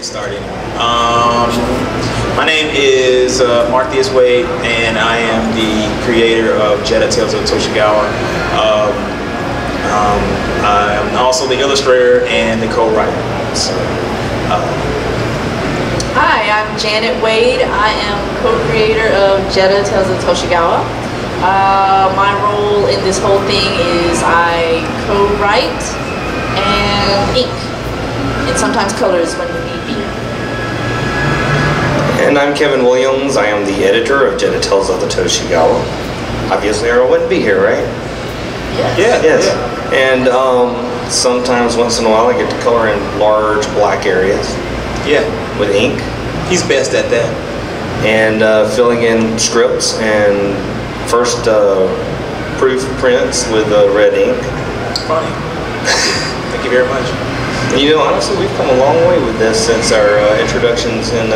get started. My name is Marthius Wade, and I am the creator of Jetta Tales of Toshigawa. I am also the illustrator and the co-writer. So, Hi, I'm Janet Wade. I am co-creator of Jetta Tales of Toshigawa. My role in this whole thing is I co-write and ink, and sometimes colors when need be. And I'm Kevin Williams. I am the editor of Jetta Tales of the Toshigawa. Obviously, I wouldn't be here, right? Yeah. Yes. And sometimes, once in a while, I get to color in large black areas. Yeah. With ink. He's best at that. And filling in scripts and first proof prints with red ink. Funny. Thank you very much. You know, honestly, we've come a long way with this since our introductions in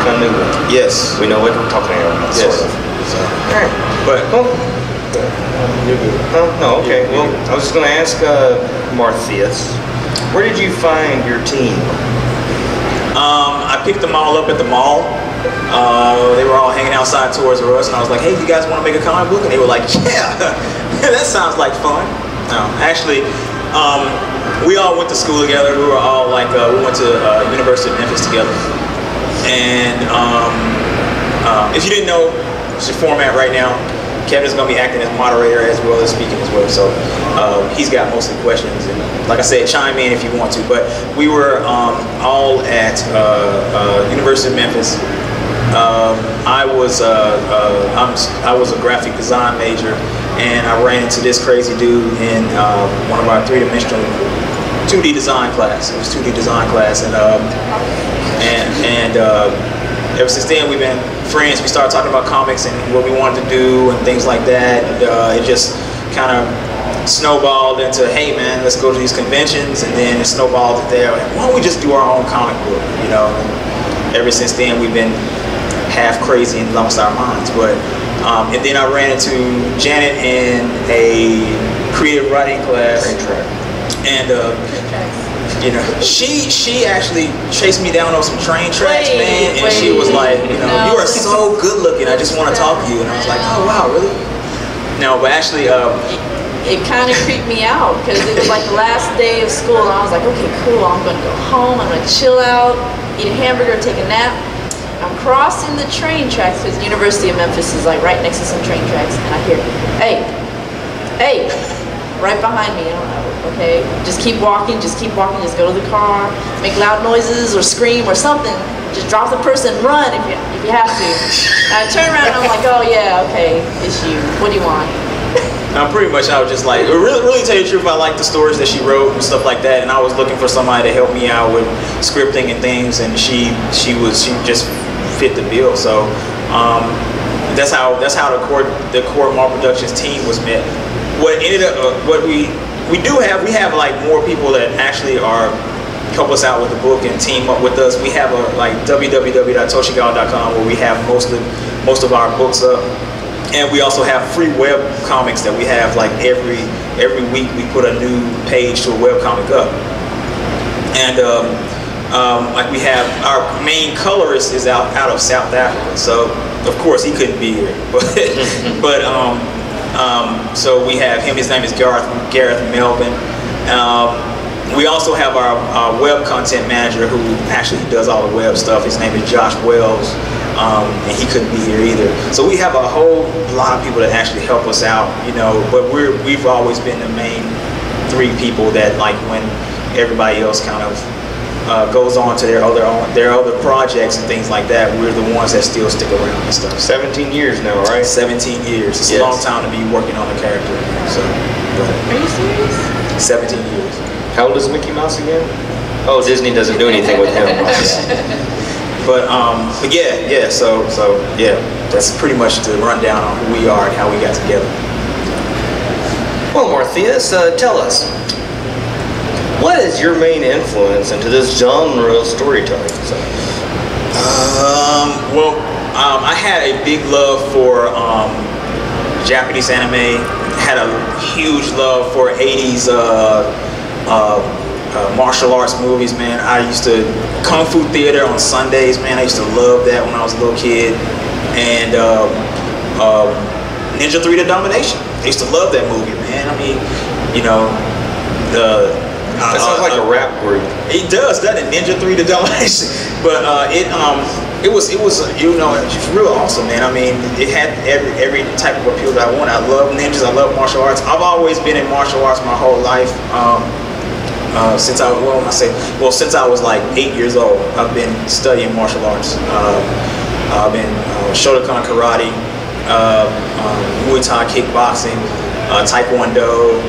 Canoe. Yes. We know what we're talking about. Yes. Sort of. So, Alright. but You're good. No, okay. Well, I was just going to ask Marthius, where did you find your team? I picked them all up at the mall. They were all hanging outside Toys R Us, and I was like, "Hey, you guys want to make a comic book?" And they were like, "Yeah, that sounds like fun." No, actually, we all went to school together. We were all like, we went to University of Memphis together. And if you didn't know, it's the format right now. Kevin's going to be acting as moderator as well as speaking as well. So he's got most of the questions. And like I said, chime in if you want to. But we were all at University of Memphis. I was a graphic design major, and I ran into this crazy dude in one of our three-dimensional 2D design class. It was 2D design class, and ever since then we've been friends. We started talking about comics and what we wanted to do and things like that. And it just kind of snowballed into, hey man, let's go to these conventions, and then it snowballed to there. Why don't we just do our own comic book, you know? And ever since then we've been half crazy and lost our minds. But and then I ran into Janet in a creative writing class, and you know, she actually chased me down on some train tracks, man, and she was like, you know, you are so good looking, I just want to talk to you. And I was like, oh wow, really? No, but actually it kind of creeped me out because it was like the last day of school, and I was like, okay, cool, I'm gonna go home, I'm gonna chill out, eat a hamburger, take a nap. I'm crossing the train tracks because the University of Memphis is like right next to some train tracks, and I hear, hey, right behind me. I don't know, okay? Just keep walking, just go to the car, make loud noises or scream or something. Just drop the person, run if you have to. And I turn around and I'm like, oh yeah, okay, it's you. What do you want? Pretty much I was just like, really tell you the truth, I like the stories that she wrote and stuff like that, and I was looking for somebody to help me out with scripting and things, and she just fit the bill. So that's how the core Mall Productions team was met. What ended up, we have like more people that actually help us out with the book and team up with us. We have like www.toshigawa.com where we have most of our books up, and we also have free web comics that we have like every week. We put a new page to a web comic up, and like we have our main colorist is out of South Africa, so of course he couldn't be here, but so we have him. His name is Gareth Melvin. We also have our web content manager who actually does all the web stuff. His name is Josh Wells, and he couldn't be here either. So we have a whole lot of people that actually help us out, you know. But we've always been the main three people that, like, when everybody else kind of goes on to their other projects and things like that, we're the ones that still stick around and stuff. 17 years now, right? 17 years. It's a long time to be working on a character. So, are you serious? 17 years. How old is Mickey Mouse again? Oh, Disney doesn't do anything with him. But yeah. So yeah, that's pretty much the rundown on who we are and how we got together. Well, Marthius, tell us, what is your main influence into this genre of storytelling? I had a big love for Japanese anime. Had a huge love for 80s martial arts movies, man. I used to Kung Fu theater on Sundays, man. I used to love that when I was a little kid, and Ninja 3: The Domination. I used to love that movie, man. I mean, you know, that sounds like a rap group. It does, doesn't it? Ninja 3: The Domination. But it was you know, it's real awesome, man. I mean, it had every type of appeal that I wanted. I love ninjas. I love martial arts. I've always been in martial arts my whole life. Since I since I was like 8 years old, I've been studying martial arts. I've been Shotokan karate, Muay Thai kickboxing, Taekwondo.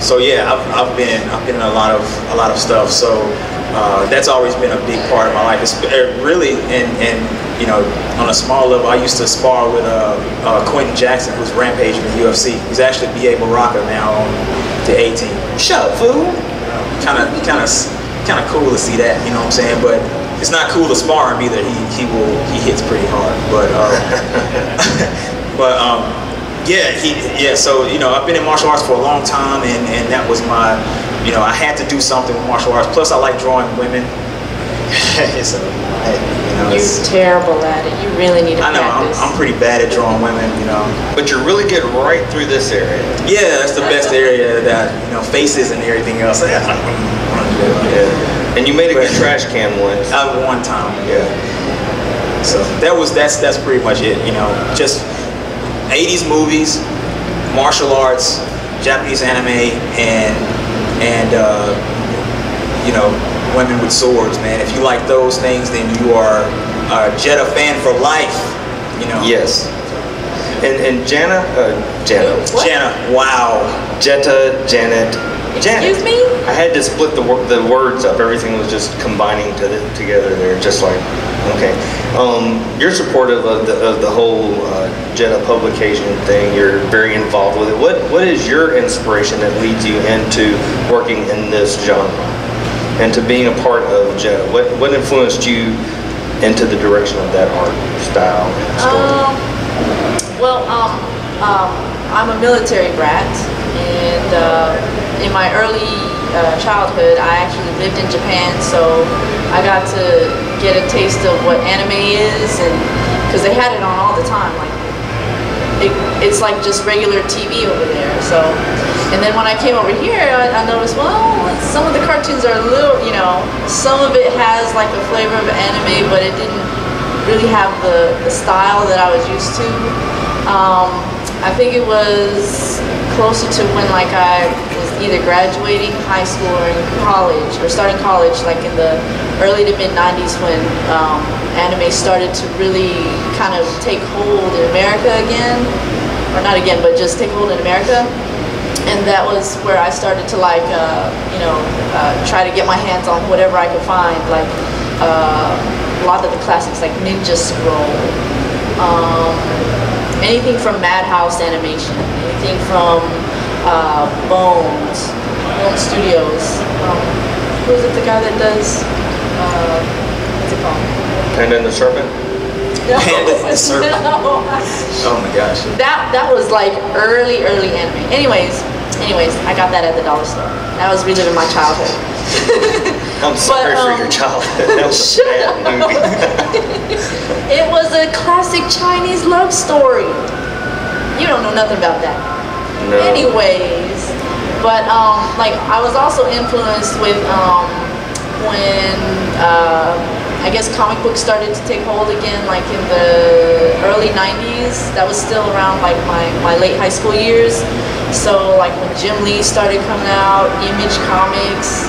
So yeah, I've been in a lot of stuff. So that's always been a big part of my life. It's really, and you know, on a small level, I used to spar with Quentin Jackson, who's rampaging in the UFC. He's actually B.A. Baraka now on the 18. Shut up, fool. Kind of cool to see that, you know what I'm saying? But it's not cool to spar him either. He hits pretty hard. Yeah. So you know, I've been in martial arts for a long time, and that was my, you know, I had to do something with martial arts. Plus, I like drawing women. So, you know, you're terrible at it. You really need to practice. I'm pretty bad at drawing women, you know. But you're really good right through this area. Yeah, that's the best area that, you know, faces and everything else. Yeah. And you made a good trash can once. One time, yeah. So that's pretty much it, you know. Just 80s movies, martial arts, Japanese anime, and you know, women with swords, man. If you like those things, then you are a Jetta fan for life, you know. Yes. And Jana, wow. Jetta, Janet. Excuse me? I had to split the words up. Everything was just combining together there, just like, okay. You're supportive of the whole Jetta publication thing. You're very involved with it. What is your inspiration that leads you into working in this genre and to being a part of Jetta? What influenced you into the direction of that art style and story? I'm a military brat, and in my early childhood, I actually lived in Japan, so I got to get a taste of what anime is, and because they had it on all the time, like it's like just regular TV over there. So, and then when I came over here, I noticed, well, some of the cartoons are a little, you know, some of it has like a flavor of anime, but it didn't really have the style that I was used to. I think it was closer to when like I was either graduating high school or in college, or starting college, like in the early to mid 90s when anime started to really kind of take hold in America again, or not again, but just take hold in America. And that was where I started to like, try to get my hands on whatever I could find, like a lot of the classics like Ninja Scroll, anything from Madhouse Animation, anything from Bones Studios. Who is it, the guy that does, what's it called? Panda and the Serpent? No, Panda and the Serpent. No. Oh my gosh. That was like early anime. Anyways, I got that at the dollar store. That was reliving my childhood. I'm sorry for your childhood. That was a bad movie. It was a classic Chinese love story. You don't know nothing about that. No. Anyways, but like I was also influenced with when I guess comic books started to take hold again, like in the early 90s. That was still around like my late high school years. So like when Jim Lee started coming out, Image Comics,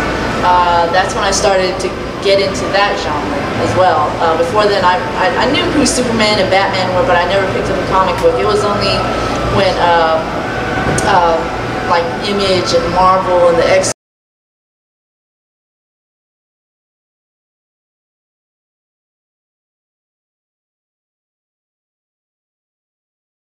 that's when I started to get into that genre as well. Before then, I knew who Superman and Batman were, but I never picked up a comic book. It was only when like Image and Marvel and the X